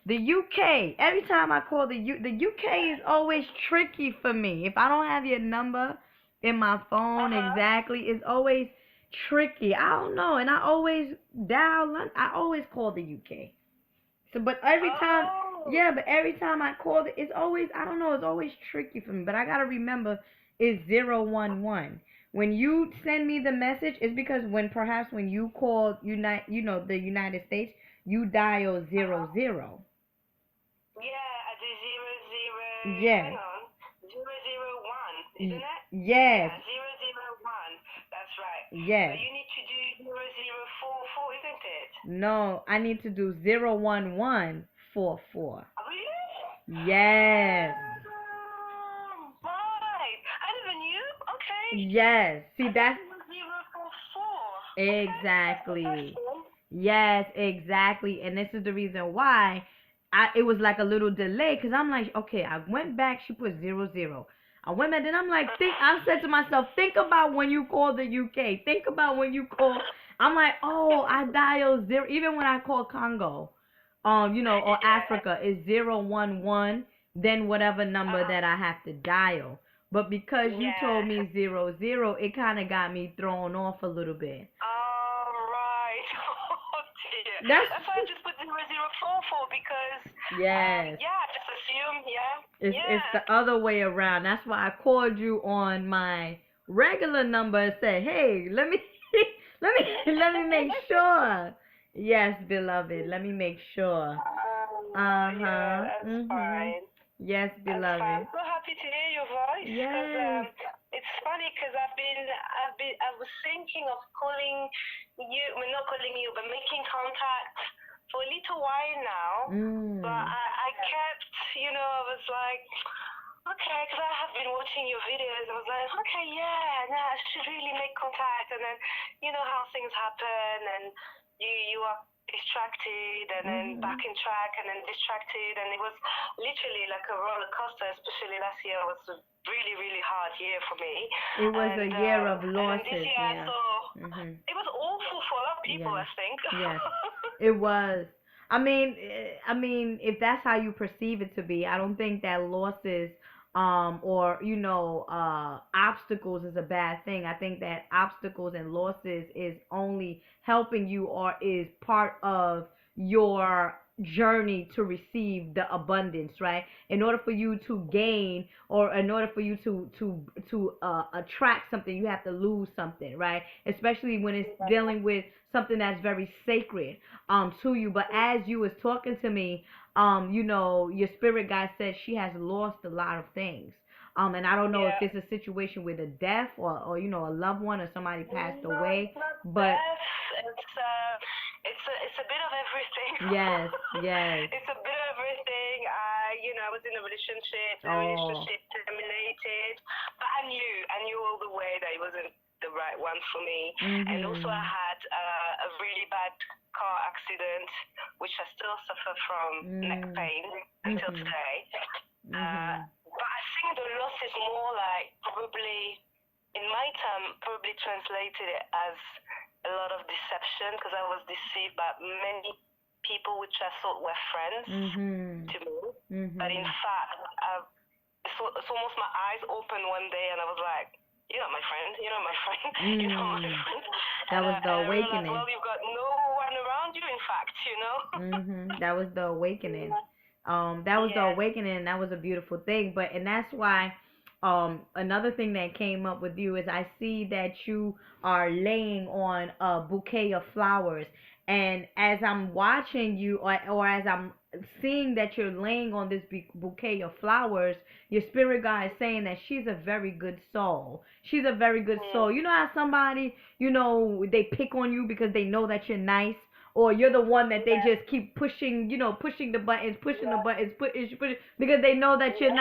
The UK. Every time I call the UK is always tricky for me. If I don't have your number in my phone Uh-huh. exactly, it's always tricky. I don't know, and I always I always call the UK. So, but every time, Oh. yeah, but every time I call it, it's always, I don't know, it's always tricky for me. But I gotta remember, it's 011. When you send me the message, it's because when perhaps when you call the United States, you dial Uh-huh. 00. Yeah, I do zero zero. Hang Yes. on, 001, isn't Y- it? yes. Yeah, 001. That's right. But Yes. you need to do 0044, isn't it? No, I need to do 01144. Really? Yes. Right. I never knew. Okay. Yes. I See, thought that's it was 044. Okay, that's exactly. interesting. Yes, exactly. And this is the reason why it was like a little delay because I'm like, okay, I went back, she put 00. I went back, then I'm like, I said to myself, think about when you call the UK. Think about when you call. I'm like, oh, I dial zero. Even when I call Congo, or Yeah. Africa, is 011, then whatever number Uh-huh. that I have to dial. But because you told Yeah. me 00, it kind of got me thrown off a little bit. All right. Oh dear. That's That's why I just put 0044 because, yes. yeah, I just assume, yeah. It's Yeah. the other way around. That's why I called you on my regular number and said, "Hey, let me let me make sure." Yes, beloved, let me make sure. Yeah, Uh-huh. that's Mhm. fine. Yes, That's fine. beloved. I'm so happy to hear your voice because Yes. it's funny because I was thinking of calling you, well, not calling you, but making contact for a little while now. But Mm. I kept, I was like, okay, because I have been watching your videos. I was like, okay, yeah, no, I should really make contact. And then, you know how things happen, and you are distracted, and then back Mhm. in track, and then distracted, and it was literally like a roller coaster. Especially last year was a really, really hard year for me, It was a year of and then this losses, year I yeah. saw Mhm. it was awful for a lot of people. Yes. I think. Yes. It was. I mean, if that's how you perceive it to be, I don't think that losses or obstacles is a bad thing. I think that obstacles and losses is only helping you or is part of your journey to receive the abundance, right? In order for you to gain or in order for you to attract something, you have to lose something, right? Especially when it's dealing with something that's very sacred to you. But as you was talking to me, your spirit guide said she has lost a lot of things. And I don't know if Yeah. it's a situation with a death or a loved one or somebody passed No, away, it's not but death. It's a bit of everything. yes, yes. It's a bit of everything. I was in a relationship. The Oh. relationship terminated, but I knew all the way that it wasn't the right one for me. And also, I Mhm. had a really bad car accident, which I still suffer from neck Mm. pain until Mhm. today. Mhm. But I think the loss is more like probably in my term, probably translated it as a lot of deception because I was deceived by many people which I thought were friends Mhm. to me. But in Mhm. fact, it's almost my eyes opened one day and I was like, you're not my friend, you're not my friend, you're not my Mm. friend. That was the And I realized, awakening. well, you've got no one around you, in fact. That was the awakening. That was the Yeah. awakening, and that was a beautiful thing. And that's why, another thing that came up with you is I see that you are laying on a bouquet of flowers, and as I'm watching you, or as I'm seeing that you're laying on this bouquet of flowers, your spirit guide is saying that she's a very good soul. She's a very good soul. Mm. You know how somebody, they pick on you because they know that you're nice, or you're the one that they Yeah. just keep pushing, pushing the buttons, pushing because they know that you're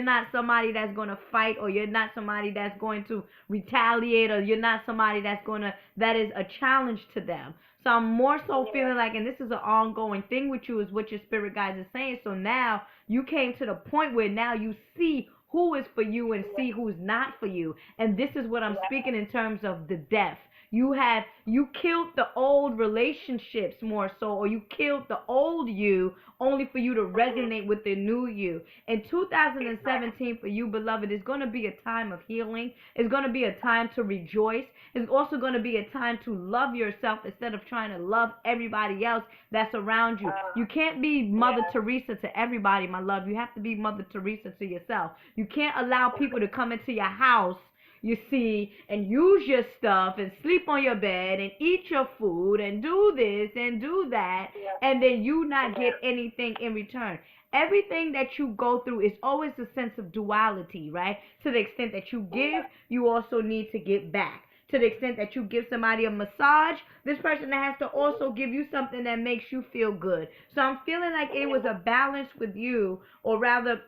not somebody that's going to fight, or you're not somebody that's going to retaliate, or you're not somebody that is a challenge to them. So I'm more so Yeah. feeling like, and this is an ongoing thing with you, is what your spirit guides are saying. So now you came to the point where now you see who is for you and Yeah. see who's not for you. And this is what I'm Yeah. speaking in terms of the death. You killed the old relationships more so, or you killed the old you only for you to resonate with the new you. In 2017 for you, beloved, is going to be a time of healing. It's going to be a time to rejoice. It's also going to be a time to love yourself instead of trying to love everybody else that's around you. You can't be Mother Teresa to everybody, my love. You have to be Mother Teresa to yourself. You can't allow people to come into your house, you see, and use your stuff and sleep on your bed and eat your food and do this and do that, and then you not get anything in return. Everything that you go through is always a sense of duality, right? To the extent that you give, you also need to get back. To the extent that you give somebody a massage, this person has to also give you something that makes you feel good. So I'm feeling like it was a balance with you, or rather,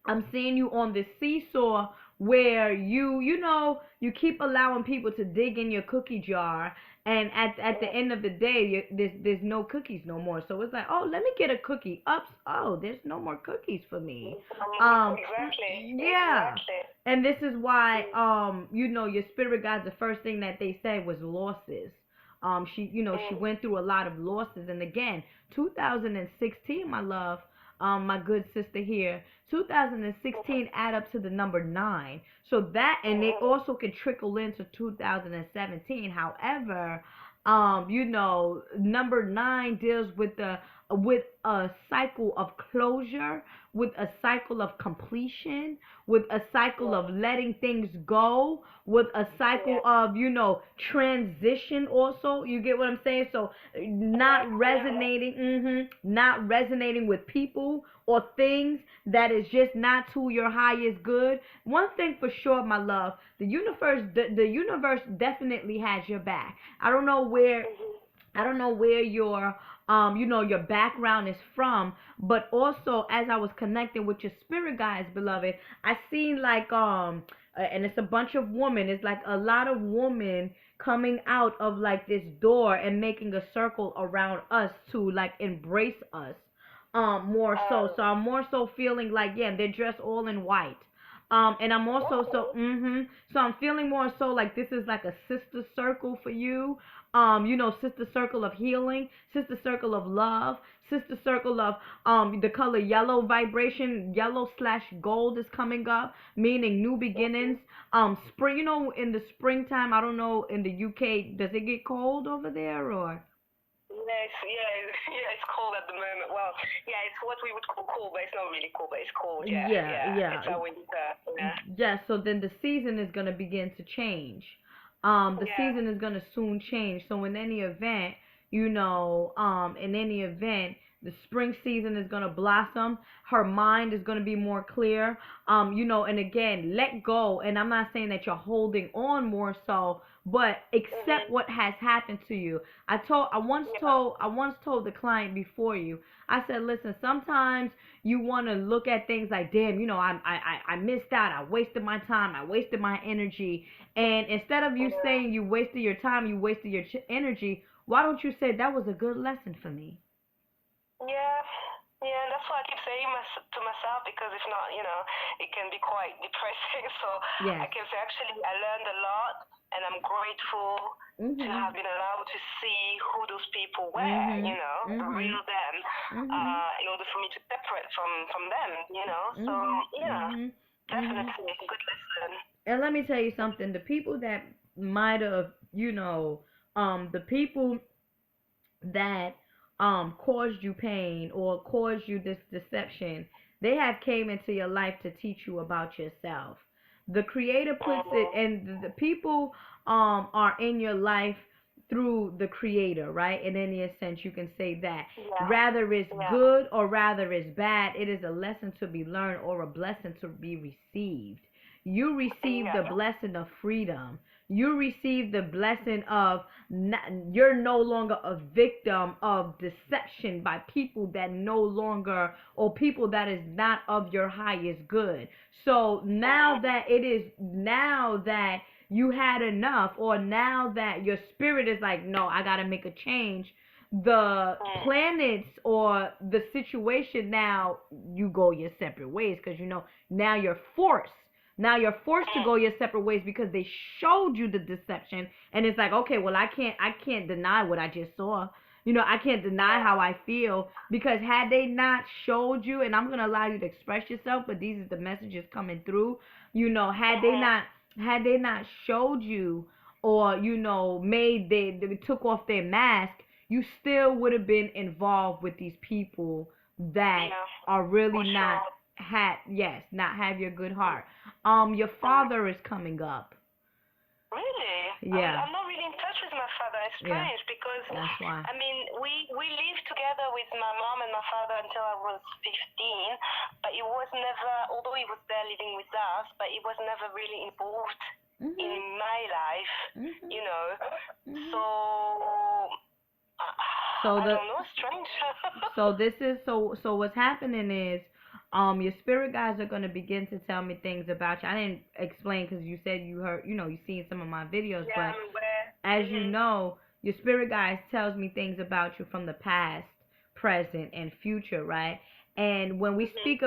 I'm seeing you on this seesaw where you keep allowing people to dig in your cookie jar, and at the end of the day, there's no cookies no more. So it's like, oh, let me get a cookie. Ups, oh, there's no more cookies for me. Yeah. And this is why your spirit guides, the first thing that they said was losses. She went through a lot of losses, and again, 2016, my love, my good sister here, 2016 add up to the number 9. So that, and it also can trickle into 2017. However, number 9 deals with a cycle of closure, with a cycle of completion, with a cycle of letting things go, with a cycle of, transition also. You get what I'm saying? So not resonating with people or things that is just not to your highest good. One thing for sure, my love, the universe definitely has your back. I don't know where your background is from, but also as I was connecting with your spirit guides, beloved, I seen like and it's a bunch of women. It's like a lot of women coming out of like this door and making a circle around us to like embrace us more so. So I'm more so feeling like, yeah, they're dressed all in white. And I'm also so I'm feeling more so like this is like a sister circle for you. Sister circle of healing, sister circle of love, sister circle of the color yellow vibration. Yellow slash gold is coming up, meaning new beginnings. Spring, in the springtime, I don't know, in the UK, does it get cold over there, or? Yes, yeah, it's cold at the moment. Well, yeah, it's what we would call cold, but it's not really cold, but it's cold. Yeah, Yeah. it's our winter. Yeah. Yeah, so then the season is going to begin to change. The season is going to soon change. So in any event, the spring season is going to blossom. Her mind is going to be more clear. And again, let go. And I'm not saying that you're holding on more so, but accept what has happened to you. I once told the client before you. I said, listen, sometimes you want to look at things like, damn, I missed out. I wasted my time. I wasted my energy. And instead of you saying you wasted your time, you wasted your energy, why don't you say that was a good lesson for me? Yeah, and that's what I keep saying to myself, because if not, it can be quite depressing. So I can say, actually, I learned a lot, and I'm grateful to have been allowed to see who those people were, the real them, in order for me to separate from them, So, definitely a good lesson. And let me tell you something. The people that might have, the people that caused you pain or caused you this deception, they have came into your life to teach you about yourself. The creator puts it, and the people are in your life through the creator, right? In any sense you can say that. Rather it's good or rather it's bad, it is a lesson to be learned or a blessing to be received. You receive the blessing of freedom. You receive the blessing of you're no longer a victim of deception by people that no longer, or people that is not of your highest good. So now that you had enough, or now that your spirit is like, no, I gotta make a change, the planets or the situation, now you go your separate ways, because now you're forced Now you're forced to go your separate ways because they showed you the deception, and it's like, okay, well, I can't deny what I just saw. I can't deny how I feel, because had they not showed you, and I'm gonna allow you to express yourself, but these are the messages coming through. Had they not showed you, or they took off their mask, you still would have been involved with these people that Yeah, are really for not sure. not have your good heart. Your Mm. father is coming up. Really? Yeah, I'm not really in touch with my father. It's yeah, strange because, that's why. I mean, we lived together with my mom and my father until I was 15, but he was never, although he was there living with us, but he was never really involved in Mhm. my life, Mhm. you know. So, Mhm. So I the don't know, strange. so this is so what's happening is your spirit guides are going to begin to tell me things about you. I didn't explain because you said you heard, you seen some of my videos, Yeah, but I'm aware. as you know, your spirit guides tells me things about you from the past, present, and future, right? And when we speak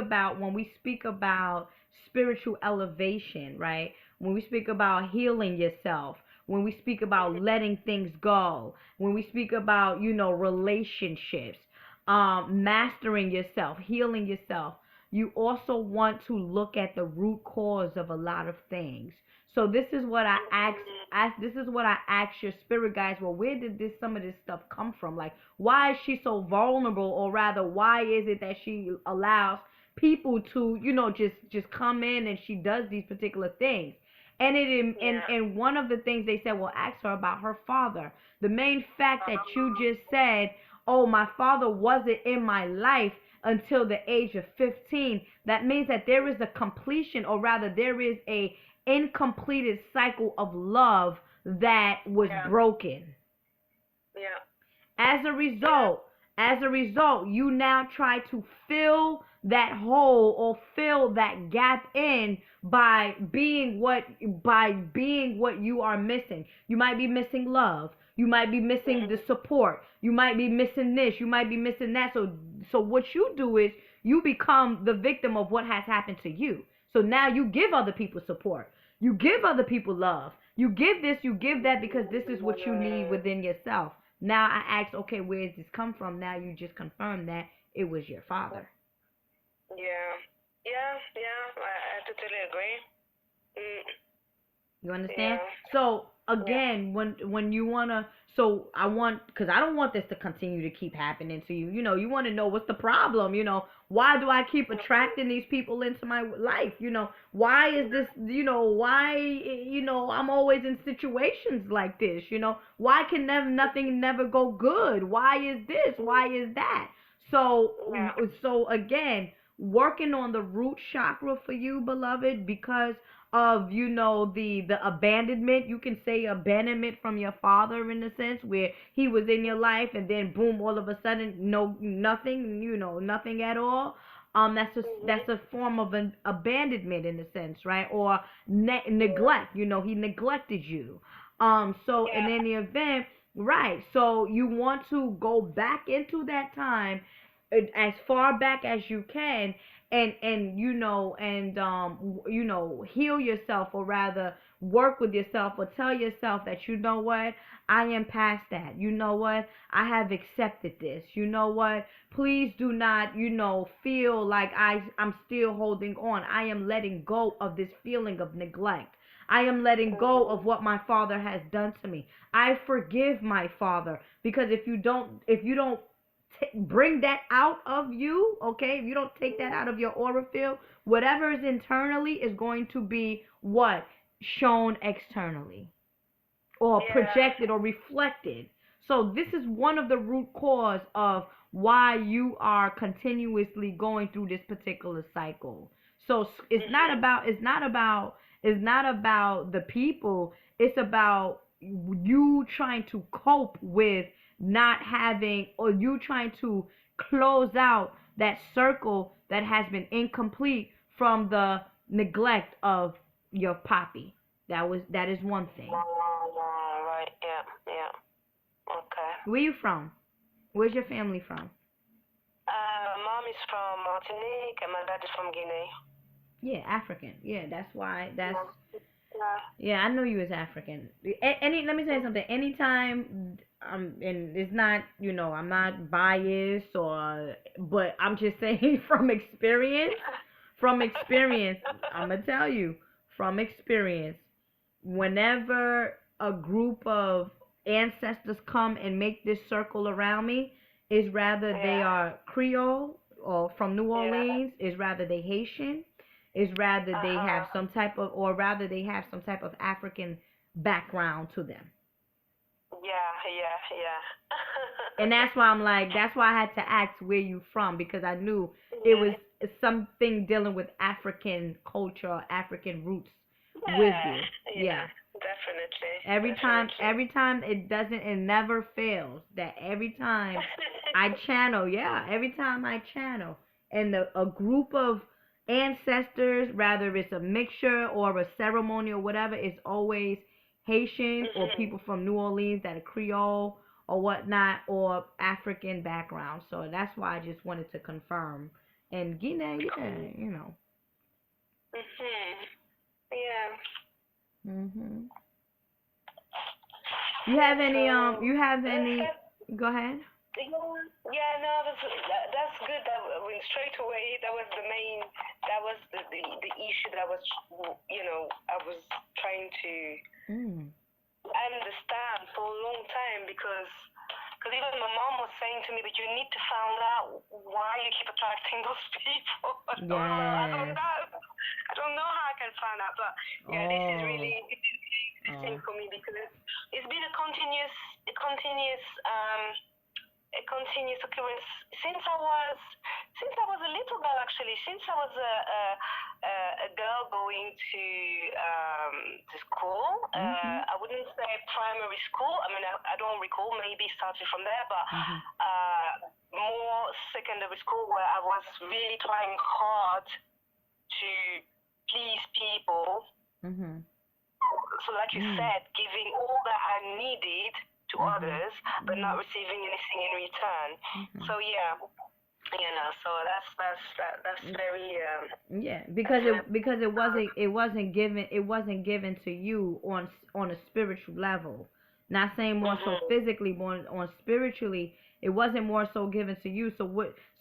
about spiritual elevation, right? When we speak about healing yourself, when we speak about letting things go, when we speak about, relationships, mastering yourself, healing yourself, you also want to look at the root cause of a lot of things. So this is what I asked your spirit guides. Well, where did some of this stuff come from? Like, why is she so vulnerable, or rather, why is it that she allows people to, just come in and she does these particular things? And one of the things they said, well, ask her about her father. The main fact that you just said, oh, my father wasn't in my life until the age of 15, that means that there is a completion, or rather there is a incompleted cycle of love that was Yeah, broken. yeah, As a yeah, result, you now try to fill that hole or fill that gap in by being what you are missing. You might be missing love. You might be missing the support. You might be missing this. You might be missing that. So what you do is you become the victim of what has happened to you. So now you give other people support. You give other people love. You give this, you give that, because this is what you need within yourself. Now I ask, okay, where does this come from? Now you just confirmed that it was your father. yeah, yeah, yeah. I totally agree. Mm, You understand? yeah, So yeah. again, when you wanna, so I want, because I don't want this to continue to keep happening to you. You want to know what's the problem. Why do I keep attracting these people into my life? Why is this? Why? I'm always in situations like this. Why can nothing never go good? Why is this? Why is that? So Yeah. so again, working on the root chakra for you, beloved, because of the abandonment. You can say abandonment from your father, in a sense where he was in your life and then boom, all of a sudden, no, nothing, nothing at all. That's a form of an abandonment, in a sense, right? Or neglect. He neglected you. So in Yeah. any event, right, so you want to go back into that time, as far back as you can, and heal yourself, or rather work with yourself, or tell yourself that, what, I am past that. What, I have accepted this. What, please do not, feel like I'm still holding on. I am letting go of this feeling of neglect. I am letting go of what my father has done to me. I forgive my father, because if you don't bring that out of you, okay? If you don't take that out of your aura field, whatever is internally is going to be what? Shown externally, or Yeah. projected, or reflected. So this is one of the root cause of why you are continuously going through this particular cycle. So it's not about the people. It's about you trying to cope with not having, or you trying to close out that circle that has been incomplete from the neglect of your poppy. That is one thing. Right. Yeah. Yeah. Okay. Where you from? Where's your family from? My mom is from Martinique and my dad is from Guinea. Yeah, African. Yeah, that's why. That's Yeah. yeah. I know you as African. Any, let me tell you something. Anytime, and it's not, I'm not biased or, but I'm just saying from experience. From experience, I'm gonna tell you from experience. Whenever a group of ancestors come and make this circle around me, is rather they Yeah. are Creole or from New Yeah. Orleans, is rather they Haitian, is rather they have Uh-huh. some type of, or rather they have some type of African background to them. Yeah, yeah, yeah. And that's why I'm like, that's why I had to ask where you from, because I knew it was Yeah. something dealing with African culture or African roots with Yeah, you. yeah, Yeah. definitely, definitely. Every time it doesn't, it never fails that every time I channel, yeah, every time I channel, and a group of ancestors, rather it's a mixture or a ceremony or whatever, it's always Haitian or Mhm. people from New Orleans that are Creole or whatnot, or African background. So that's why I just wanted to confirm. And Guinea, yeah, Cool. Mhm. Yeah. Mhm. Yeah. You So have let's any, get. go ahead. Yeah, no, that's good. That I mean, straight away, that was the main, that was the issue that was, I was trying to Mm. understand for a long time because even my mom was saying to me, but you need to find out why you keep attracting those people. I don't Yes. know. I don't know how I can find out, but yeah, this is Oh. really interesting Oh. for me because it's been a continuous occurrence since I was a little girl, actually, since I was a girl going to school. Mhm. I wouldn't say primary school. I mean, I don't recall. Maybe starting from there, but Mhm. more secondary school where I was really trying hard to please people. Mhm. So, like you Mm. said, giving all that I needed to Mhm. others, but not Mhm. receiving anything in return. Mhm. So yeah, so that's very Yeah, that's because very it wasn't given to you on a spiritual level. Not saying more so mhm. physically, more on spiritually. It wasn't more so given to you. So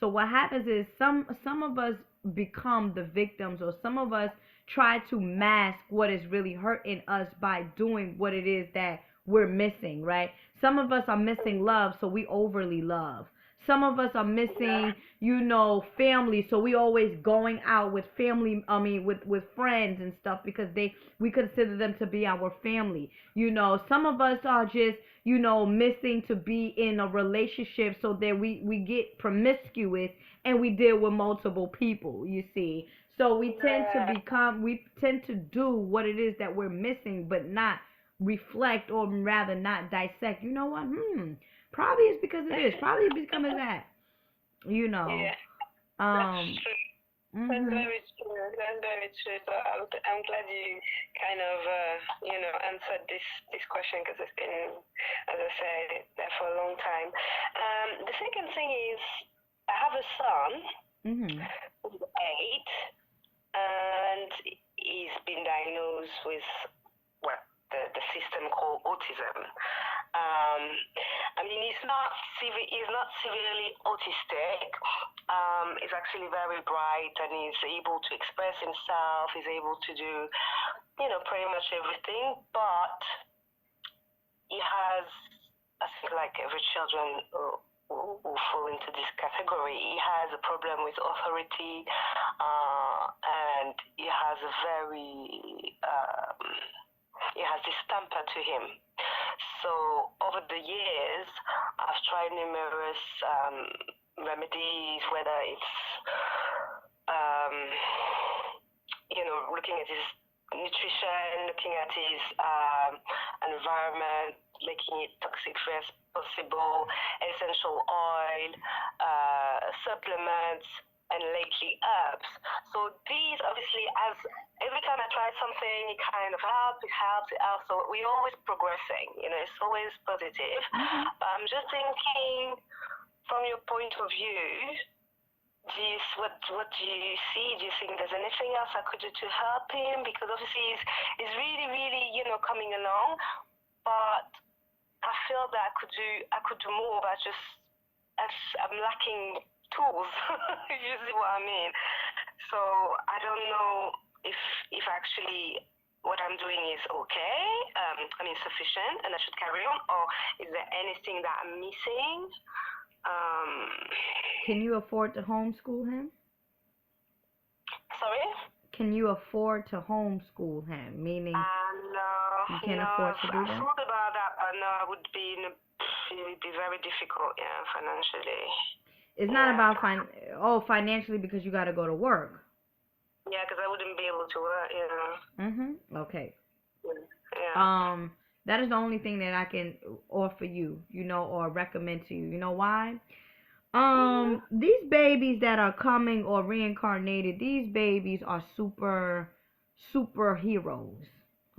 what happens is some of us become the victims, or some of us try to mask what is really hurting us by doing what it is that we're missing, right? Some of us are missing love, so we overly love. Some of us are Yeah. missing, family, so we always going out with family, I mean with friends and stuff, because we consider them to be our family. Some of us are just, missing to be in a relationship, so that we get promiscuous and we deal with multiple people, you see. So Yeah. we tend to do what it is that we're missing, but not reflect, or rather not dissect. You know what? Probably it's because of this. Probably it's because of that. You know. Yeah. That's Um. true. That's Mhm. very true. That's very true. So I'm glad you kind of answered this question because it's been, as I said, there for a long time. The second thing is I have a son Mhm. who's 8, and he's been diagnosed with what the system called autism. Um, I mean, he's not severely autistic. He's actually very bright and he's able to express himself. He's able to do, pretty much everything. But he has, I think, like every children who fall into this category, he has a problem with authority, and he has this temper to him. So over the years, I've tried numerous remedies, whether it's um, looking at his nutrition, looking at his environment, making it toxic free as possible, essential oil, supplements, and lately herbs. So these obviously, as every time I try something, it kind of helps, it helps. So we're always progressing, it's always positive. Mhm. But I'm just thinking, from your point of view, do you what do you see? Do you think there's anything else I could do to help him? Because obviously he's really, really, coming along, but I feel that I could do more, but just I'm lacking tools. You see what I mean? So I don't know if actually what I'm doing is okay, sufficient, and I should carry on, or is there anything that I'm missing? Can you afford to homeschool him? Sorry? Can you afford to homeschool him? Meaning, no, you can't afford to do that? I thought about that, but no, it would be very difficult, financially. It's not about financially because you got to go to work. Yeah, because I wouldn't be able to work, Okay. Yeah. That is the only thing that I can offer you, or recommend to you. You know why? These babies that are coming or reincarnated, these babies are superheroes.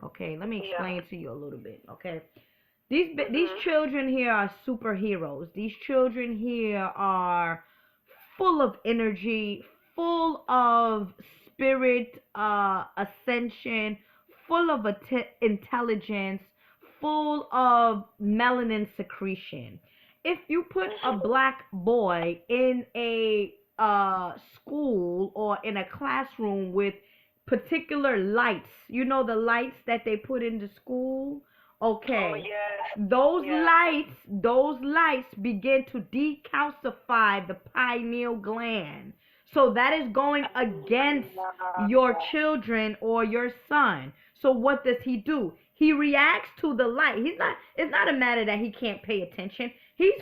Okay, let me explain to you a little bit. Okay, these children here are superheroes. These children here are full of energy, full of spirit, ascension, full of intelligence, full of melanin secretion. If you put a black boy in a school or in a classroom with particular lights, the lights that they put into school, okay, Oh, yes. those lights begin to decalcify the pineal gland. So that is going against your children or your son. So what does he do? He reacts to the light. It's not a matter that he can't pay attention. He's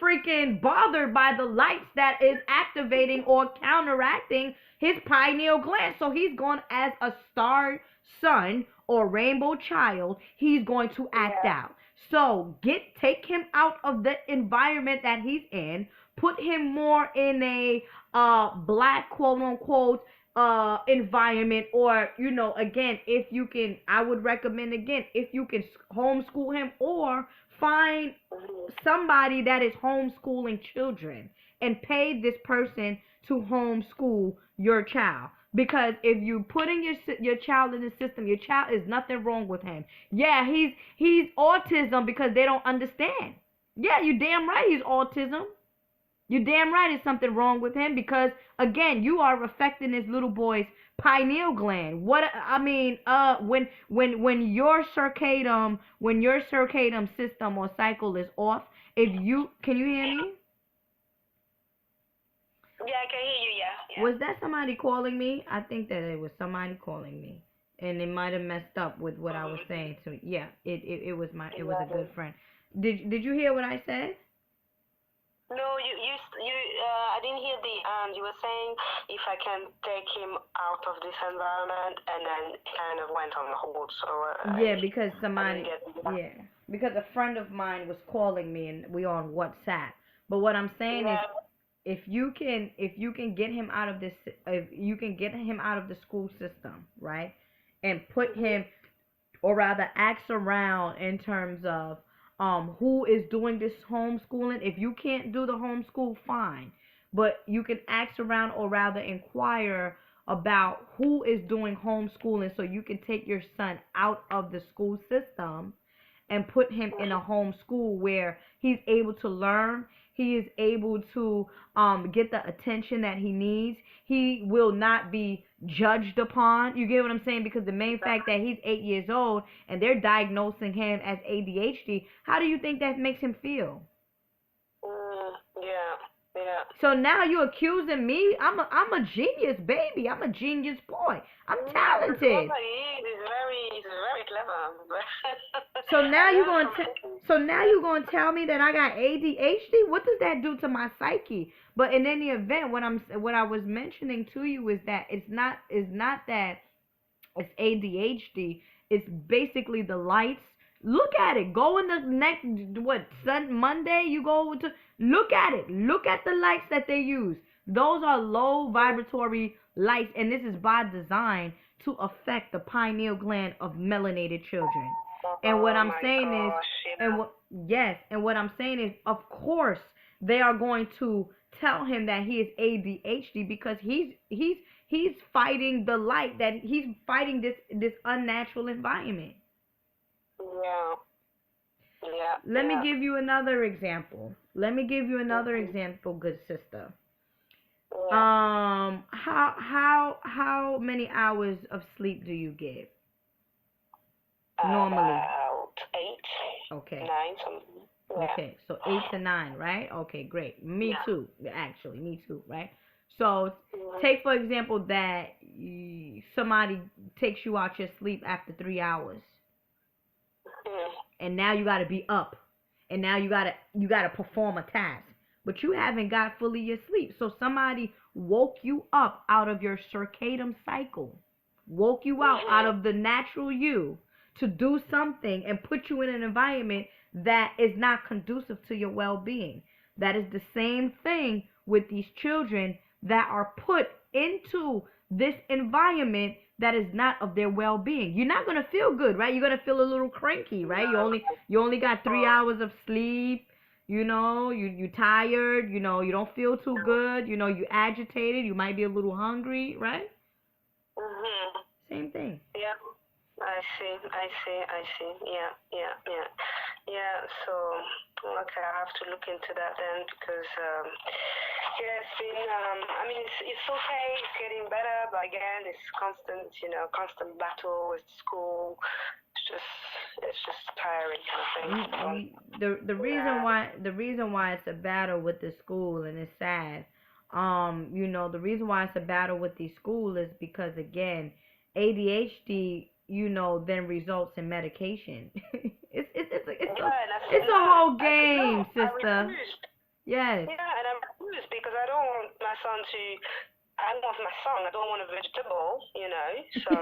freaking bothered by the lights that is activating or counteracting his pineal gland. So he's going, as a star son or rainbow child, he's going to act out. So take him out of the environment that he's in, put him more in a black, quote unquote, environment, or again, if you can, I would recommend, again, if you can homeschool him, or find somebody that is homeschooling children and pay this person to homeschool your child. Because if you putting your child in the system, your child is nothing wrong with him. Yeah, he's autism because they don't understand. Yeah, you damn right he's autism. You damn right there's something wrong with him, because again, you are affecting this little boy's pineal gland. When your circadian system or cycle is off, can you hear me? Yeah, I can hear you. Yeah. Was that somebody calling me? I think that it was somebody calling me, and it might have messed up with what I was saying to. Yeah, it was a good friend. Did you hear what I said? No, I didn't hear the you were saying if I can take him out of this environment, and then it kind of went on hold. So because a friend of mine was calling me and we on WhatsApp. But what I'm saying is, if you can get him out of the school system, right, and put him, or rather ask around in terms of who is doing this homeschooling. If you can't do the homeschool, fine, but you can ask around, or rather inquire about who is doing homeschooling, so you can take your son out of the school system and put him in a home school where he's able to learn. He is able to get the attention that he needs. He will not be judged upon. You get what I'm saying? Because the main fact that he's 8 years old and they're diagnosing him as ADHD, how do you think that makes him feel? Yeah. So now you're accusing me? I'm a genius, baby. I'm a genius boy. I'm talented. He's very clever. So now you're gonna tell me that I got ADHD? What does that do to my psyche? But in any event, what I was mentioning to you is that it's not that it's ADHD. It's basically the lights. Look at it. Go in the next Monday. You go to look at it. Look at the lights that they use. Those are low vibratory lights, and this is by design to affect the pineal gland of melanated children. And what I'm saying is, of course, they are going to tell him that he is ADHD because he's fighting the light, that he's fighting this unnatural environment. Yeah. Yeah. Let me Yeah. give you another example. Good sister. Yeah. How many hours of sleep do you get normally? About 8, Okay. 9, something. Yeah. Okay, so 8 to 9, right? Okay, great. Me Yeah. too. Actually, me too, right? So Mhm. take for example that somebody takes you out your sleep after 3 hours, Mhm. and now you got to be up, and now you gotta perform a task, but you haven't got fully your sleep. So somebody woke you up out of your circadian cycle, woke you out Mhm. of the natural you to do something and put you in an environment that is not conducive to your well-being. That is the same thing with these children that are put into this environment that is not of their well-being. You're not going to feel good, right? You're going to feel a little cranky, right? You only got 3 hours of sleep. You tired, you don't feel too good, you agitated, you might be a little hungry, right? Mhm. Same thing. Yeah. I see. I see. I see. Yeah. Yeah. Yeah. Yeah. So, okay, I have to look into that then because, yeah, it's been. I mean, it's okay. It's getting better, but again, it's constant. Constant battle with school. It's just tiring kind of thing. So, yeah. The reason why it's a battle with the school, and it's sad. The reason why it's a battle with the school is because, again, ADHD, then results in medication. Yeah, and I said It's a no. whole I said no. game, I sister. refused. Yes. Yeah, and I refused because I don't want my son to. I want my son. I don't want a vegetable. So.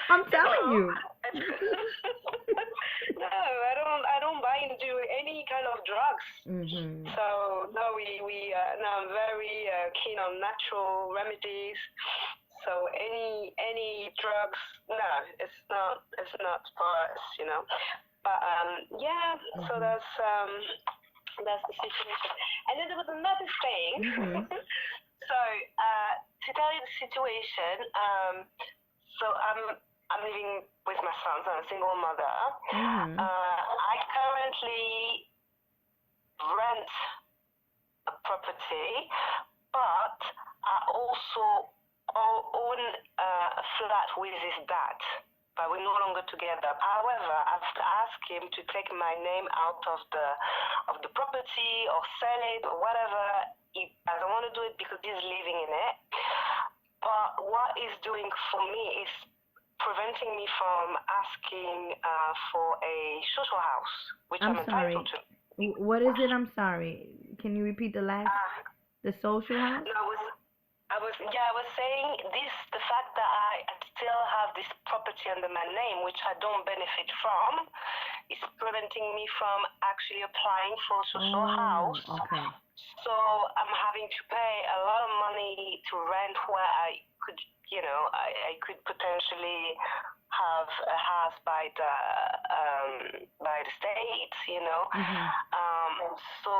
I'm You telling know. you. No, I don't buy into any kind of drugs. Mhm. So no, no, I'm very keen on natural remedies. So any drugs, no, it's not for us. But yeah, so Mhm. that's the situation. And then there was another thing. Mhm. So to tell you the situation, so I'm living with my son. So I'm a single mother. Mhm. I currently rent a property, but I also own a flat with his dad. But we're no longer together. However, I've asked him to take my name out of the property or sell it or whatever. He doesn't want to do it because he's living in it. But what he's doing for me is preventing me from asking for a social house, which I'm I'm entitled sorry. to. What is it? I'm sorry. Can you repeat the last? Uh, The social house? no, I was saying this, the fact that I still have this property under my name, which I don't benefit from, is preventing me from actually applying for a social house. Oh, okay. So I'm having to pay a lot of money to rent where I could, I could potentially have a house by the state. Mhm. So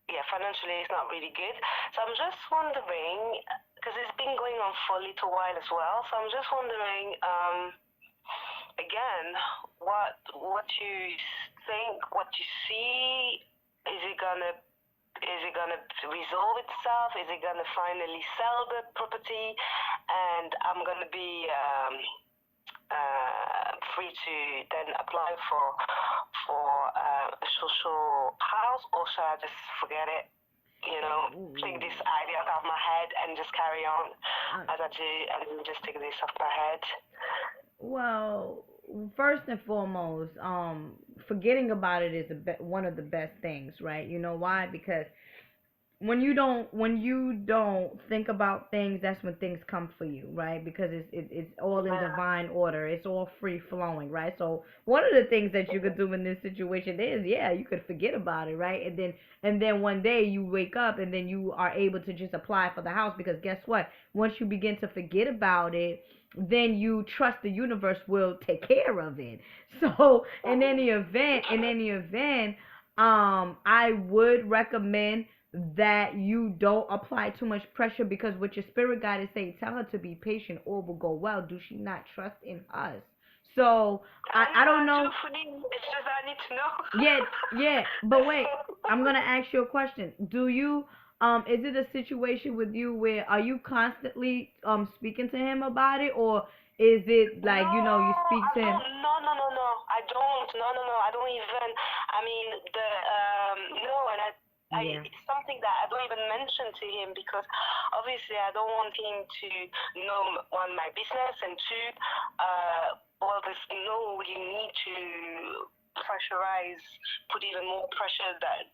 yeah, financially it's not really good. So I'm just wondering, because it's been going on for a little while as well. So I'm just wondering, again, what you think, what you see, is it gonna resolve itself? Is it gonna finally sell the property, and I'm gonna be free to then apply for a social house, or should I just forget it? Take this idea out of my head and just carry on Uh, as I do, and just take this off my head. well, first and foremost, forgetting about it is one of the best things, right? You know why? Because when you don't think about things, that's when things come for you, right? Because it's all in Yeah. divine order, it's all free flowing, right? So one of the things that you could do in this situation is, yeah, you could forget about it, right? And then one day you wake up and then you are able to just apply for the house, because guess what, once you begin to forget about it, then you trust the universe will take care of it. So in any event, I would recommend that you don't apply too much pressure, because what your spirit guide is saying, tell her to be patient, all will go well. Do she not trust in us? So I don't know. It's just I need to know. Yeah, yeah, but wait, I'm gonna ask you a question. Do you is it a situation with you where are you constantly speaking to him about it, or is it No, like you speak I to him? don't. No, no, no, no. I don't. No, no, no. I don't even. I mean, no, and Yeah. it's something that I don't even mention to him because obviously I don't want him to know one my business and two, well, there's no you need to pressurize, put even more pressure that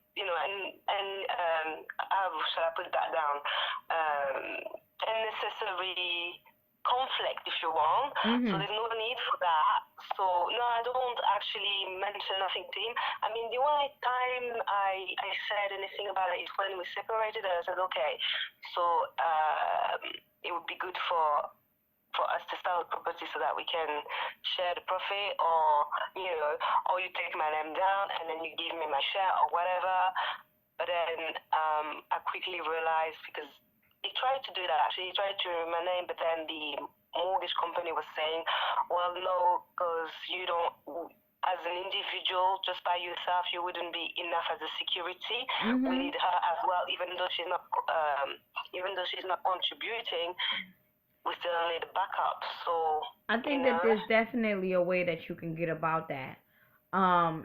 how shall I put that down? Unnecessary conflict, if you want. So Mhm. there's no need for that. So no, I don't actually mention nothing to him. I mean, the only time I said anything about it is when we separated. I said, okay, so it would be good for us to sell the property so that we can share the profit, or you take my name down and then you give me my share or whatever. But then I quickly realized, because he tried to do that actually, he tried to remove my name, but then the mortgage company was saying, well, no, because you don't, as an individual, just by yourself, you wouldn't be enough as a security. We Mhm. need her as well, even though she's not contributing, we still need a backup. So, I think that there's definitely a way that you can get about that.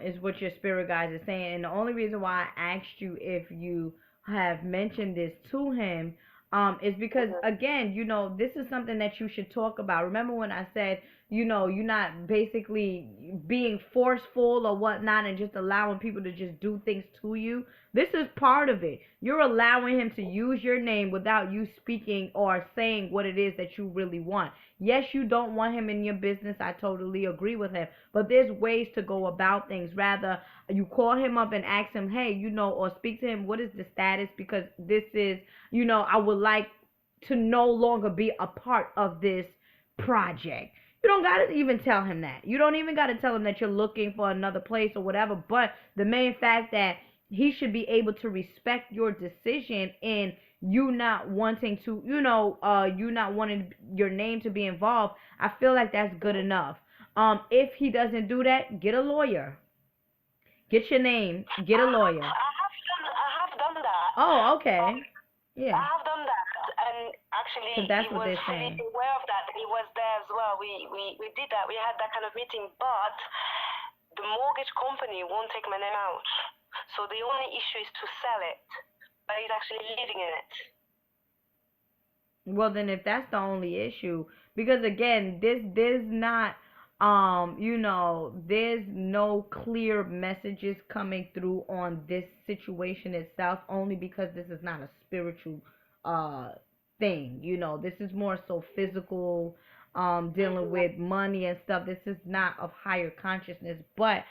Is what your spirit guides are saying. And the only reason why I asked you if you have mentioned this to him, is because again, this is something that you should talk about. Remember when I said, you're not basically being forceful or whatnot and just allowing people to just do things to you. This is part of it. You're allowing him to use your name without you speaking or saying what it is that you really want. Yes, you don't want him in your business. I totally agree with him. But there's ways to go about things. Rather, you call him up and ask him, hey, or speak to him, what is the status? Because this is, I would like to no longer be a part of this project. You don't got to even tell him that. You don't even got to tell him that you're looking for another place or whatever. But the main fact that he should be able to respect your decision in you not wanting to, you not wanting your name to be involved. I feel like that's good enough. If he doesn't do that, get a lawyer. Get your name. Get a lawyer. I have done that. Oh, Um, okay. I Yeah. have done that, and actually, Because he that's what was they're fully saying. aware of that. He was there as well. We did that. We had that kind of meeting, but the mortgage company won't take my name out. So the only issue is to sell it, but he's actually living in it. Well, then if that's the only issue, because again, there's not, there's no clear messages coming through on this situation itself, only because this is not a spiritual, uh, thing. This is more so physical, dealing with money and stuff. This is not of higher consciousness, but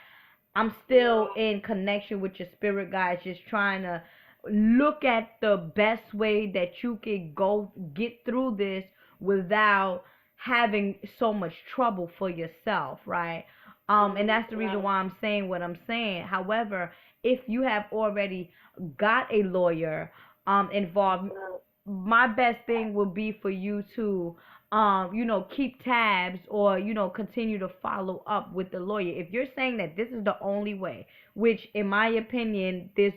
I'm still in connection with your spirit guides, just trying to look at the best way that you can go get through this without having so much trouble for yourself, right? And that's the reason why I'm saying what I'm saying. However, if you have already got a lawyer involved, my best thing would be for you to keep tabs, or continue to follow up with the lawyer. If you're saying that this is the only way, which in my opinion, there's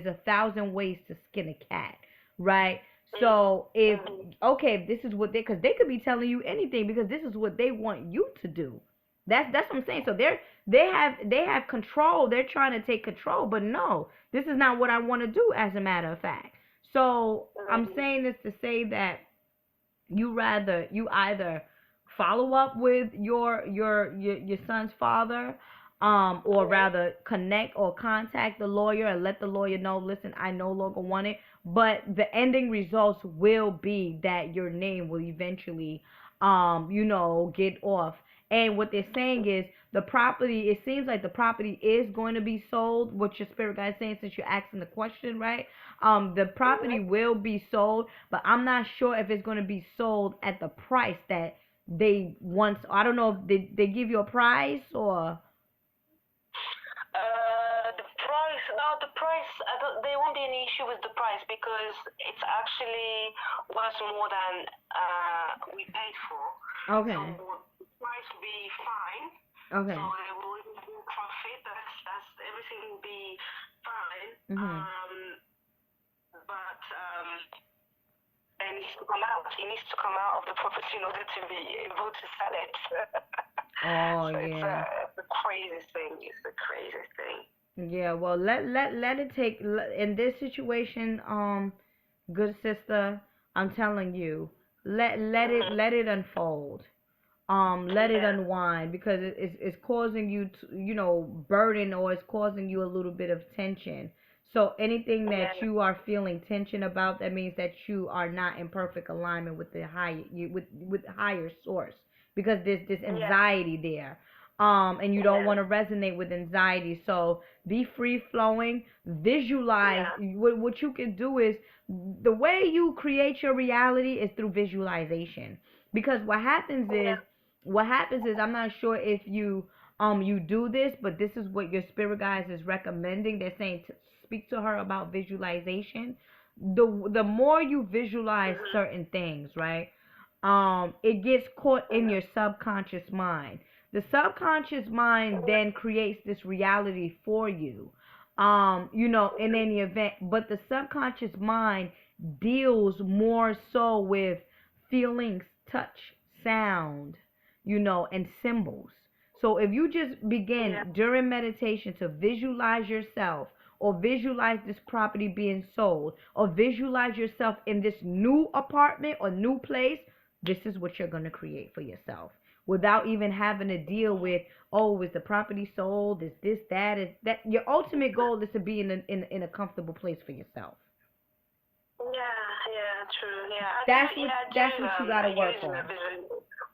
a thousand ways to skin a cat, right? So if okay, if this is what because they could be telling you anything, because this is what they want you to do. That's what I'm saying. So they have control. They're trying to take control, but no, this is not what I want to do, as a matter of fact. So I'm saying this to say that you either follow up with your son's father, or rather connect or contact the lawyer and let the lawyer know, listen, I no longer want it. But the ending results will be that your name will eventually get off. And what they're saying is the property, it seems like the property is going to be sold, what your spirit guide is saying, since you're asking the question, right? The property will be sold, but I'm not sure if it's going to be sold at the price that they once, I don't know if they give you a price or. The price, no, the price, there won't be any issue with the price because it's actually was more than we paid for. So Okay. the price will be fine. So Okay. there will be profit. That's everything will be fine. Mhm. But it needs to come out. It needs to come out of the property in order to be able to sell it. Oh So it's yeah. the craziest thing. It's the craziest thing. Yeah, well, let it take in this situation, good sister, I'm telling you, Mhm. let it unfold. Let it Yeah. unwind because it's causing you to, burden, or it's causing you a little bit of tension. So anything Yeah. that you are feeling tension about, that means that you are not in perfect alignment with the high you with higher source, because there's this Yeah. anxiety there. And you don't Yeah. want to resonate with anxiety. So be free flowing, visualize. Yeah. What you can do is, the way you create your reality is through visualization. Because Yeah. what happens is, I'm not sure if you do this, but this is what your spirit guides is recommending. They're saying to speak to her about visualization. The more you visualize Mhm. certain things, right, it gets caught in Mhm. your subconscious mind. The subconscious mind Yeah. then creates this reality for you, in Mhm. any event. But the subconscious mind deals more so with feelings, touch, sound, and symbols. So if you just Yeah. begin during meditation to visualize yourself, or visualize this property being sold, or visualize yourself in this new apartment or new place, this is what you're going to create for yourself, without even having to deal with, oh, is the property sold, is this, that, is that. Your ultimate goal is to be in a comfortable place for yourself. Yeah. Yeah. True. Yeah. I do. That's what Yeah. I do. that's what you got I to work use on.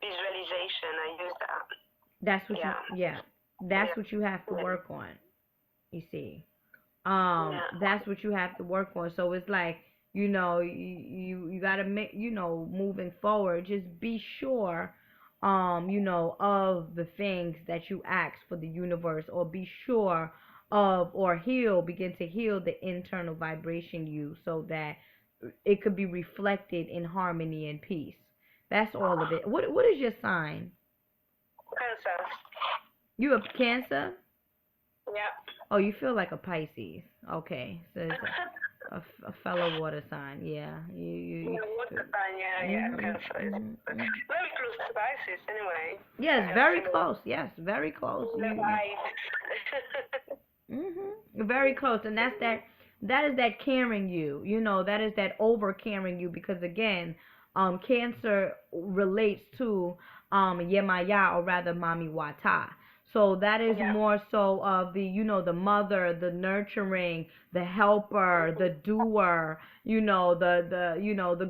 visualization. I use that. That's what you Yeah. Yeah. That's Yeah. what you have to Yeah. work on. You see. Yeah. That's what you have to work on. So it's like, you got to make, moving forward, just be sure, of the things that you ask for the universe, or be sure of, or begin to heal the internal vibration you, so that it could be reflected in harmony and peace. That's all of it. What is your sign? Cancer. You have Cancer? Yeah. Oh, you feel like a Pisces. Okay, so it's a fellow water sign. Yeah, you. Yeah. What's the sign? Yeah. Yeah. Mhm, Cancer is mhm, mhm. very close to Pisces. Anyway. Yes, Kind of very similar. close. Yes, very close. Similar You. vibes. Very close, and that is that caring you. That is that over caring you, because again, Cancer relates to Yemaya, or rather Mami Wata. So that is Yeah. more so of the, the mother, the nurturing, the helper, the doer, the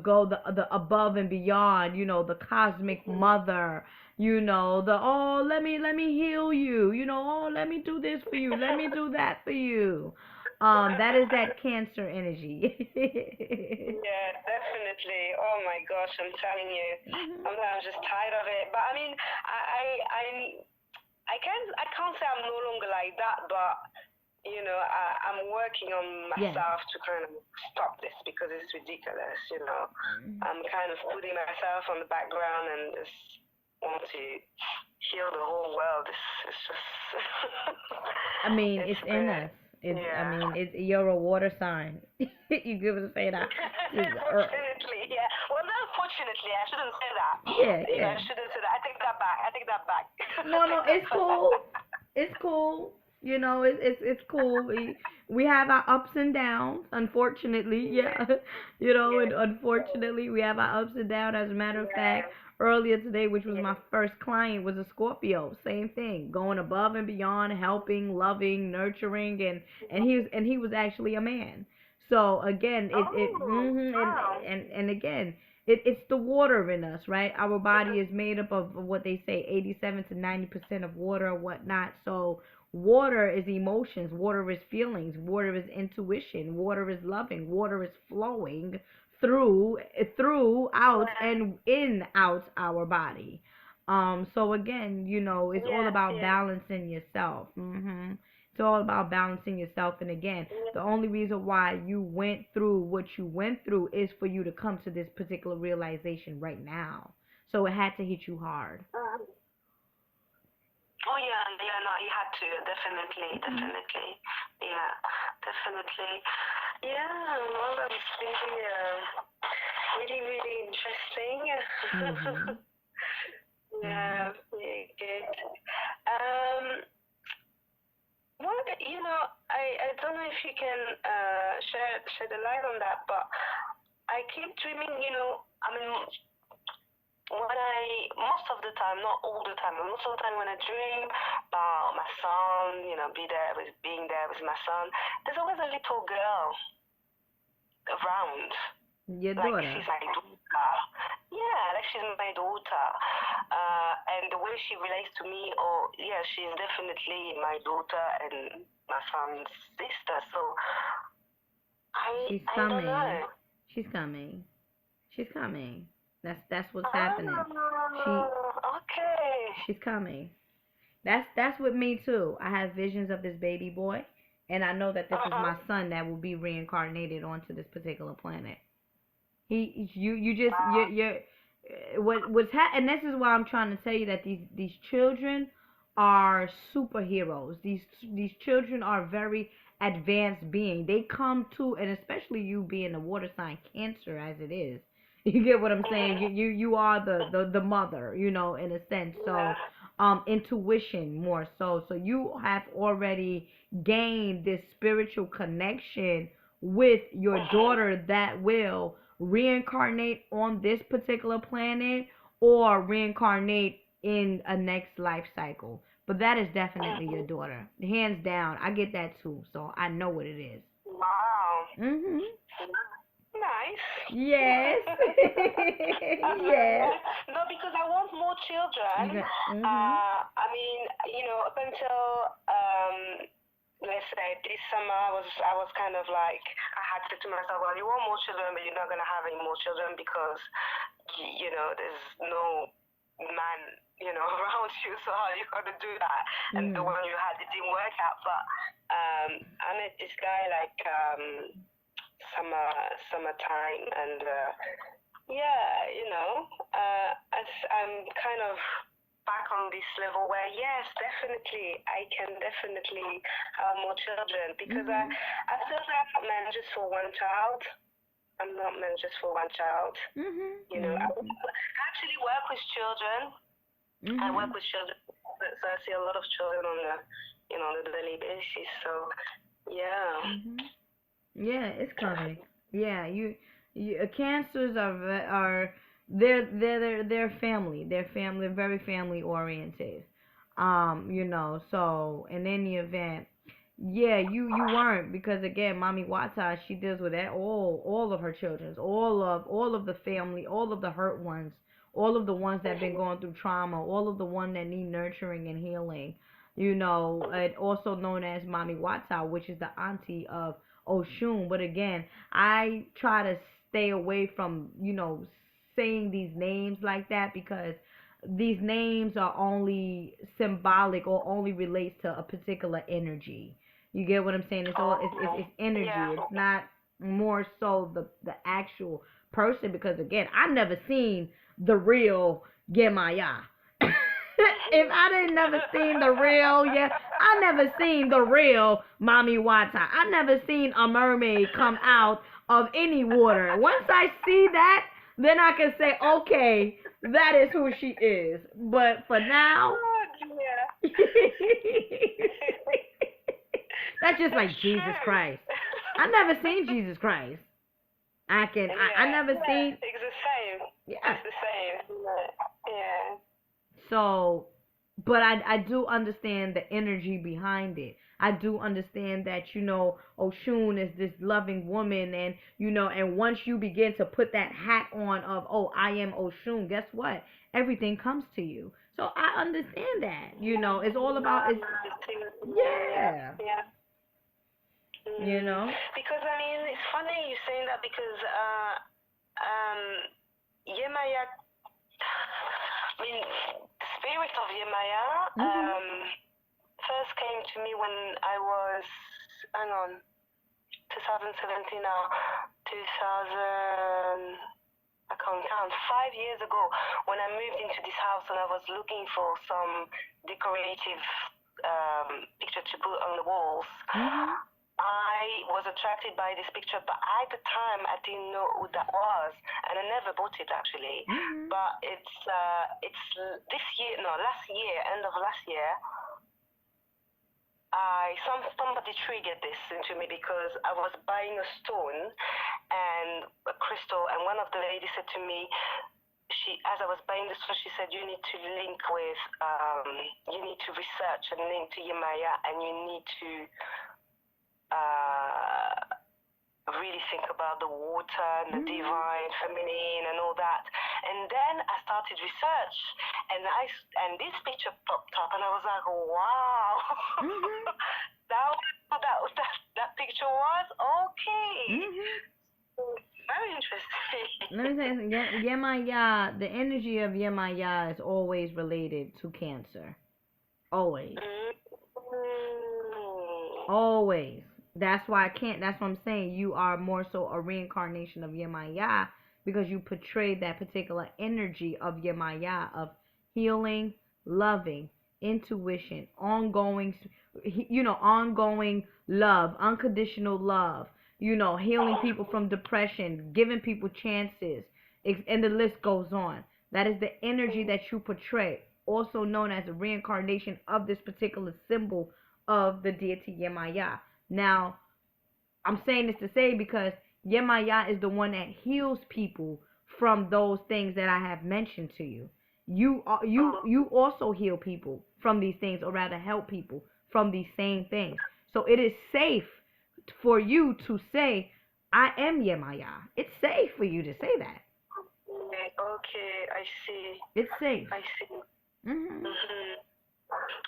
go, the above and beyond, the cosmic mother, the, oh, let me heal you, oh, let me do this for you, let me do that for you. That is that Cancer energy. Yeah, definitely. Oh my gosh, I'm telling you. Mhm. Sometimes I'm just tired of it. But I mean, I can't say I'm no longer like that, but I'm working on Yes. myself to kind of stop this because it's ridiculous. I'm kind of putting myself on the background and just want to heal the whole world. It's just I mean, it's it's a in bit, us. I yeah. mean, you're a water sign. You give us say that. Fortunately, yeah. Well, not fortunately, I shouldn't say that. Yeah, I yeah. shouldn't say that. I take that back. I take that back. I No, no, take that it's cool. back. It's cool. It's cool. We have our ups and downs, unfortunately. Yeah, Yeah. yeah, And unfortunately, we have our ups and downs. As a matter of fact, yeah, earlier today, which was yeah. my first client, was a Scorpio. Same thing, going above and beyond, helping, loving, nurturing, and he was actually a man. So again, Oh, wow. and again, it's the water in us, right? Our body is made up of what they say, 87 to 90% of water or whatnot. So water is emotions, water is feelings, water is intuition, water is loving, water is flowing through out Yeah, and in out our body. So again, it's all Yes, about yes. balancing yourself. It's all about balancing yourself. And again, the only reason why you went through what you went through is for you to come to this particular realization right now. So it had to hit you hard. Oh yeah, yeah, no, you had to, definitely, Mhm. definitely. Yeah, definitely. Yeah, well, that's really, really, really interesting. Mhm. Mhm. Yeah, really good. Um, well, I don't know if you can shed a light on that, but I keep dreaming, I mean, most of the time, not all the time, but most of the time when I dream about my son, being there with my son, there's always a little girl around, Your like daughter. she's my daughter. Yeah, like she's my daughter. And the way she relates to me, oh, yeah, she's definitely my daughter and my son's sister. So She's I don't coming. know. She's coming. She's coming. That's what's happening. She Ah, okay. she's coming. That's with me too. I have visions of this baby boy, and I know that this is Uh-huh. my son that will be reincarnated onto this particular planet. You just Wow. and this is why I'm trying to tell you that these children are superheroes. These children are very advanced beings. They come to, and especially you being a water sign Cancer as it is. You get what I'm saying? Mhm. You are the mother, in a sense. Yeah. So intuition more so. So you have already gained this spiritual connection with your Mhm. daughter that will reincarnate on this particular planet or reincarnate in a next life cycle. But that is definitely your Mhm. daughter. Hands down. I get that too. So I know what it is. Wow. Mhm. Nice. Yes. That's very Yes. nice. No, because I want more You children. got mhm. I mean, up until let's say this summer, I was kind of like I had said to myself, well, you want more children, but you're not gonna have any more children because there's no man around you. So how are you gonna do that? And the Mhm. one you had, it didn't work out. But I met this guy like summertime, and yeah, I'm kind of back on this level where yes, definitely I can definitely have more children because Mhm. I feel like I'm not meant just for one child. I'm not meant just for one child. Mhm. I actually work with children. I work Mhm. with children, so I see a lot of children on a daily basis. So yeah. Mhm. Yeah, it's coming. Yeah, cancers are they're family. They're family. They're very family oriented. So in any event, yeah, you weren't because again, Mommy Wata, she deals with that all of her children's, all of the family, all of the hurt ones, all of the ones that have been going through trauma, all of the ones that need nurturing and healing. And also known as Mommy Wata, which is the auntie of Oshun. But again, I try to stay away from, saying these names like that because these names are only symbolic or only relates to a particular energy. You get what I'm saying? It's all it's Yeah. energy. It's not more so the actual person because again, I've never seen the real Gemaya. If I didn't never seen the real, yeah, I never seen the real Mommy Wata. I never seen a mermaid come out of any water. Once I see that, then I can say, okay, that is who she is. But for now, Oh dear. that's just That's like Jesus true. Christ. I never seen Jesus Christ. I Yeah, never yeah, seen, it's the same. yeah. It's the same. Yeah. So, but I do understand the energy behind it. I do understand that, Oshun is this loving woman and once you begin to put that hat on of, oh, I am Oshun, guess what? Everything comes to you. So I understand that. It's all about, it's, I see what you mean. Yeah, yeah, yeah. you Mm. know? Because I mean, it's funny you saying that because um, Yemaya. I mean, spirit of Yemaya first came to me when I was, hang on, 2017 now, 2000, I can't count, 5 years ago, when I moved into this house and I was looking for some decorative picture to put on the walls. I was attracted by this picture, but at the time I didn't know who that was, and I never bought it actually. But it's this year, no, last year, end of last year, somebody triggered this into me because I was buying a stone and a crystal, and one of the ladies said to me, as I was buying the stone, she said, you need to link with, you need to research and link to Yemaya, and you need to really think about the water and the divine feminine and all that. And then I started research, and this picture popped up, and I was like, wow. that picture was okay. Very interesting. Let me say something. Yemaya, the energy of Yemaya is always related to Cancer. Always. Always. That's why that's what I'm saying. You are more so a reincarnation of Yemaya because you portray that particular energy of Yemaya of healing, loving, intuition, ongoing love, unconditional love, healing people from depression, giving people chances, and the list goes on. That is the energy that you portray, also known as a reincarnation of this particular symbol of the deity Yemaya. Now, I'm saying this to say because Yemaya is the one that heals people from those things that I have mentioned to you. You also heal people from these things, or rather help people from these same things. So it is safe for you to say, I am Yemaya. It's safe for you to say that. Okay, I see. It's safe. I see.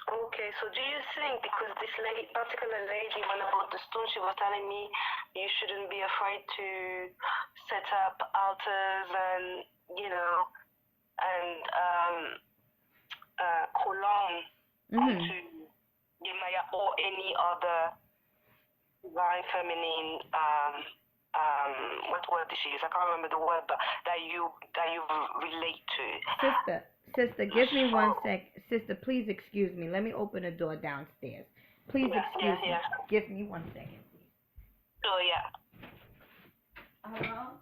Okay, so do you think, because this particular lady, when I bought the stone, she was telling me you shouldn't be afraid to set up altars and, call on onto Yemaya or any other divine feminine, what word did she use? I can't remember the word, but that you relate to. Sister, give me 1 sec. Sister, please excuse me. Let me open the door downstairs. Please excuse me. Give me 1 second, please. Oh, yeah. Hello?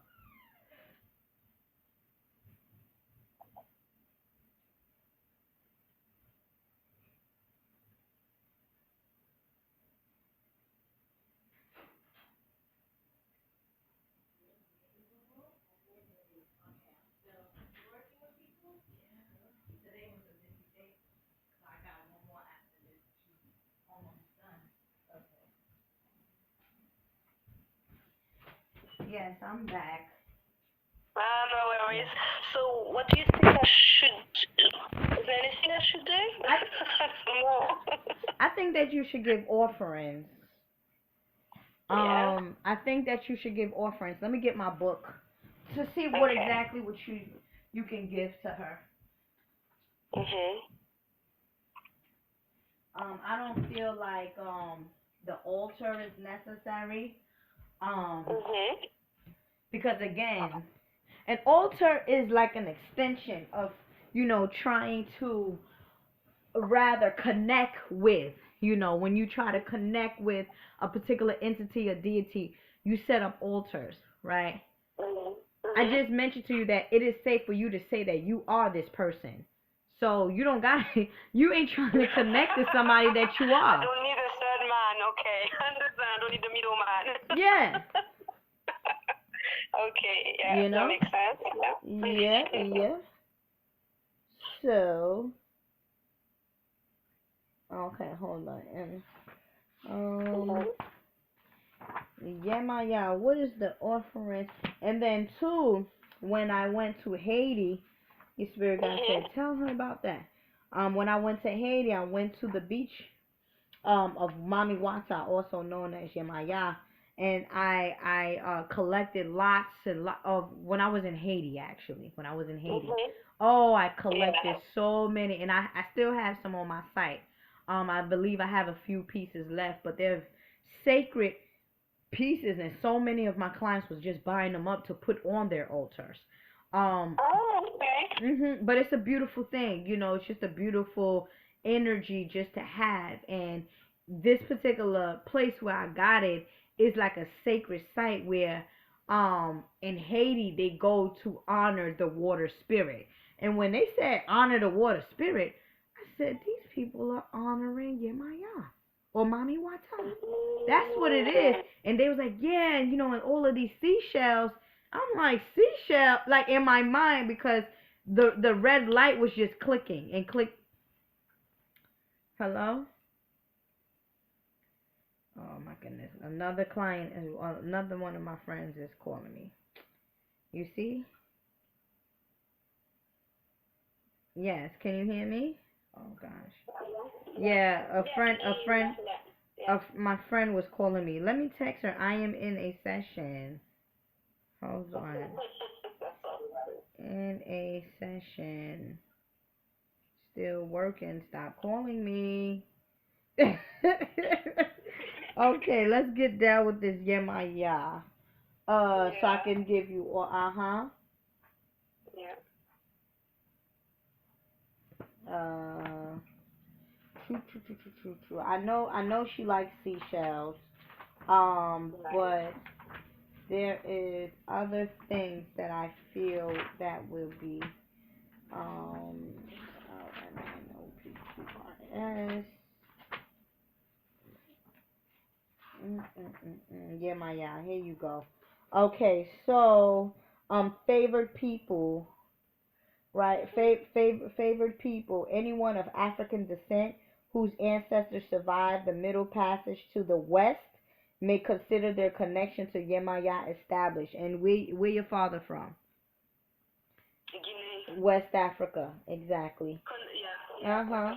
Yes, I'm back. No worries. So, what do you think I should do? Is there anything I should do? I think that you should give offerings. Yeah. I think that you should give offerings. Let me get my book to see what exactly what you can give to her. I don't feel like the altar is necessary. Because again, an altar is like an extension of, trying to rather connect with, when you try to connect with a particular entity or deity, you set up altars, right? I just mentioned to you that it is safe for you to say that you are this person. So you don't got you ain't trying to connect to somebody that you are. I don't need a third man, okay? Understand? I don't need a middleman. Yeah. Okay, yeah, that makes sense. Yeah. So, okay, hold on. Yeah, what is the offering? And then 2, when I went to Haiti, your spirit guide said, tell her about that. When I went to Haiti, I went to the beach of Mami Wata, also known as Yemaya, and I collected lots and of when I was in Haiti, actually. When I was in Haiti. Oh, I collected Yeah. so many, and I still have some on my site. I believe I have a few pieces left, but they're sacred pieces, and so many of my clients was just buying them up to put on their altars. Um, Oh, okay. but it's a beautiful thing, you know. It's just a beautiful energy just to have. And this particular place where I got it is like a sacred site where, in Haiti they go to honor the water spirit. And when they said honor the water spirit, I said these people are honoring Yemaya or Mami Wata. That's what it is. And they was like, yeah, and you know, and all of these seashells. I'm like, seashell, like in my mind, because the red light was just clicking and click. Hello. Oh my goodness, another client, another one of my friends is calling me. You see? Yes. Can you hear me? Oh gosh. Yeah, my friend was calling me. Let me text her. I am in a session. Hold on. In a session. Still working. Stop calling me. Okay, let's get down with this Yemaya. So I can give you all. Yeah. Uh, true. I know she likes seashells. But there is other things that I feel that will be LMNOPQRS. Yeah, Maya, here you go. Okay, so favored people, right? Favored people, anyone of African descent whose ancestors survived the Middle Passage to the West may consider their connection to Yemaya established. And where your father from? Guinea. West Africa, exactly. Yeah. Uh-huh.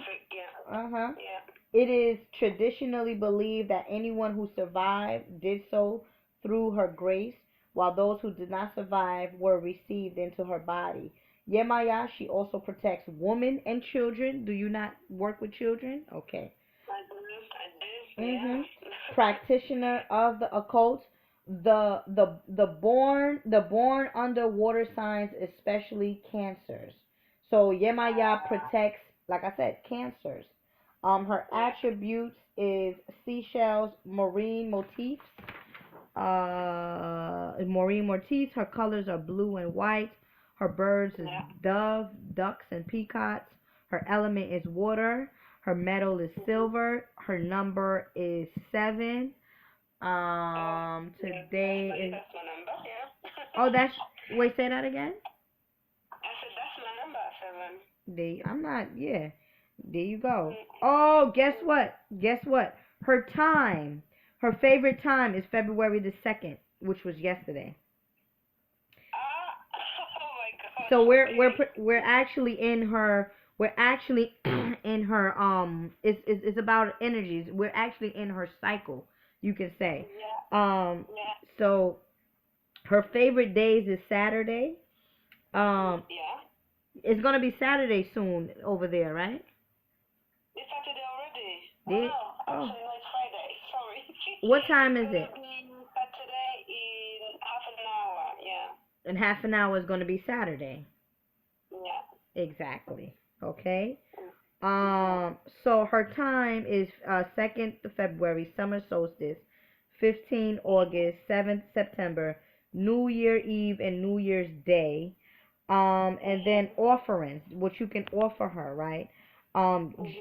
Uh-huh. Yeah. It is traditionally believed that anyone who survived did so through her grace, while those who did not survive were received into her body. Yemaya, she also protects women and children. Do you not work with children? Okay. I do. Mhm. Yeah. Practitioner of the occult, the born under water signs, especially cancers. So Yemaya protects, like I said, cancers. Her attributes is seashells, marine motifs. Her colors are blue and white. Her birds is dove, ducks, and peacocks. Her element is water. Her metal is silver. Her number is 7. Today is. That's my number. Yeah. Oh, that's. Wait, say that again. I said that's my number, 7. I'm not. Yeah. There you go. Oh, guess what? Guess what? Her time. Her favorite time is February the 2nd, which was yesterday. Oh my God. So we're actually in her. We're actually in her. It's about energies. We're actually in her cycle. You can say. So her favorite days is Saturday. Um, it's gonna be Saturday soon over there, right? It's Saturday already. They, Oh, actually, no, it's Friday. Sorry. what time is It's it? gonna be Saturday in half an hour. Yeah. In half an hour is gonna be Saturday. Yeah. Exactly. Okay. So her time is 2nd of February, summer solstice, 15 August, 7th September, New Year Eve and New Year's Day. And then offerings, which you can offer her, right?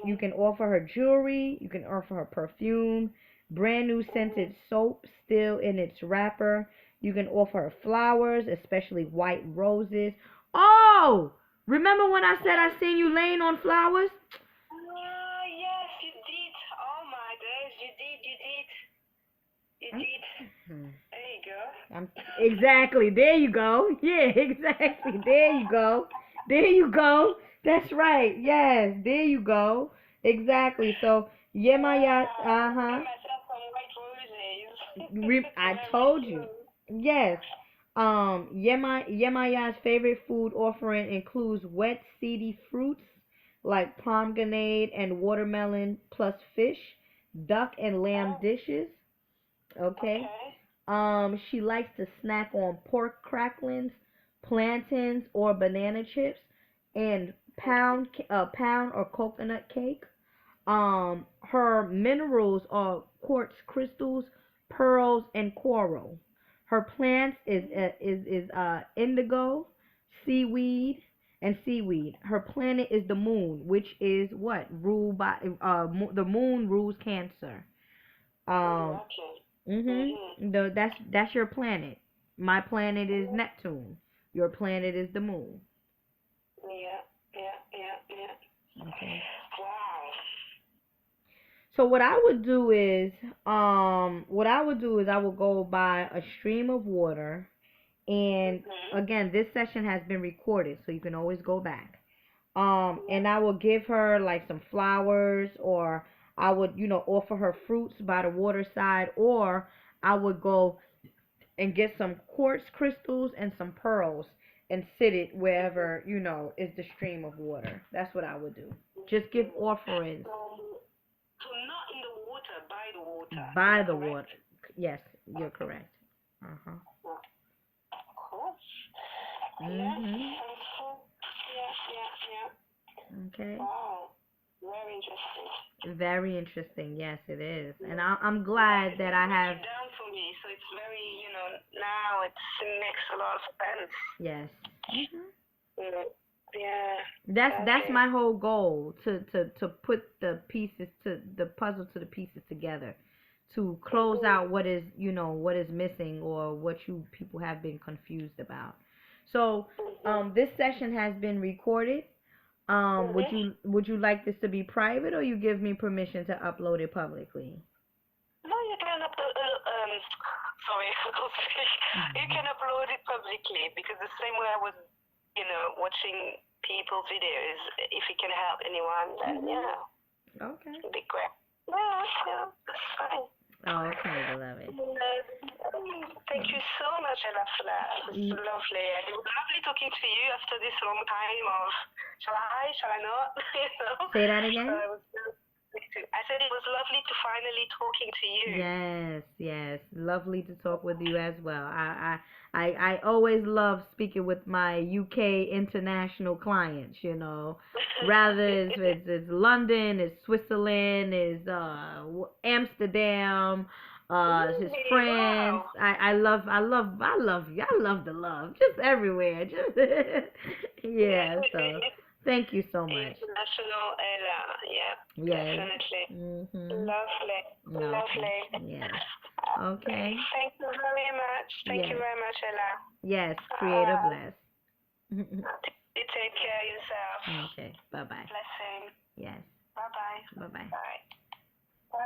You can offer her jewelry, you can offer her perfume, brand new scented soap still in its wrapper. You can offer her flowers, especially white roses. Oh, remember when I said I seen you laying on flowers? Yes, you did. Oh my days, you did. You did. There you go. Exactly. There you go. Yeah, exactly. There you go. There you go. That's right. Yes, there you go. Exactly. So, Yemaya, Get myself some white roses. I Very told you. true. Yes. Yemaya's favorite food offering includes wet, seedy fruits like pomegranate and watermelon plus fish, duck and lamb Oh, dishes. Okay. okay. She likes to snack on pork cracklings, plantains, or banana chips, and Okay. pound or coconut cake. Her minerals are quartz crystals, pearls, and coral. Her plants is indigo, seaweed, and seaweed. Her planet is the moon, which is what ruled by the moon rules Cancer. Um, Okay. Mhm. that's your planet. My planet is Neptune. Your planet is the moon. Yeah. Yeah. Yeah. Yeah. Okay. Wow. So what I would do is I would go by a stream of water, and Mhm. again, this session has been recorded, so you can always go back. Yeah. And I will give her like some flowers, or I would, offer her fruits by the waterside, or I would go and get some quartz crystals and some pearls and sit it wherever, is the stream of water. That's what I would do. Just give Mhm. offerings So not in the water, by the water. Is by that the correct? water. Yes, you're Okay. correct. Uh-huh. Yeah. Cool. Yes. Mhm. Sounds cool. Yeah. Yeah. Yeah. Okay. Wow. Very interesting. Very interesting. Yes, it is. And Yeah. I'm Yeah. glad that You I broke have. it down for me, so it's very, now it makes a lot of sense. Yes. Mhm. Mm. Yeah. That's Okay. my whole goal, to put the puzzle to the pieces together, to close Mhm. out what is missing, or what you people have been confused about. So, Mhm. this session has been recorded. Mhm. Would you like this to be private, or you give me permission to upload it publicly? No, you can upload. Sorry, I can't speak. You can upload it publicly because the same way I was, watching people's videos. If it can help anyone, then Mhm. yeah, Okay. it'd be great. Yeah, yeah, that's fine. Okay, beloved. Thank you so much, Ella, for that. It was Mm, lovely. And it was lovely talking to you after this long time of shall I not? Say that So again. it was lovely I said it was lovely to finally talking to you. Yes, yes. Lovely to talk with you as well. I always love speaking with my UK international clients, Rather it's London, it's Switzerland, it's Amsterdam, it's Really? France. Wow. I love the love. Just everywhere. Just yeah, so thank you so much. International Ella. Yeah, Yes. definitely. Mhm. Lovely. Okay. Lovely. Yes. Okay. Thank you very much. Thank you Yes. very much, Ella. Yes. Creator bless. You take care of yourself. Okay. Bye bye. Blessing. Yes. Bye-bye. Bye bye. Bye.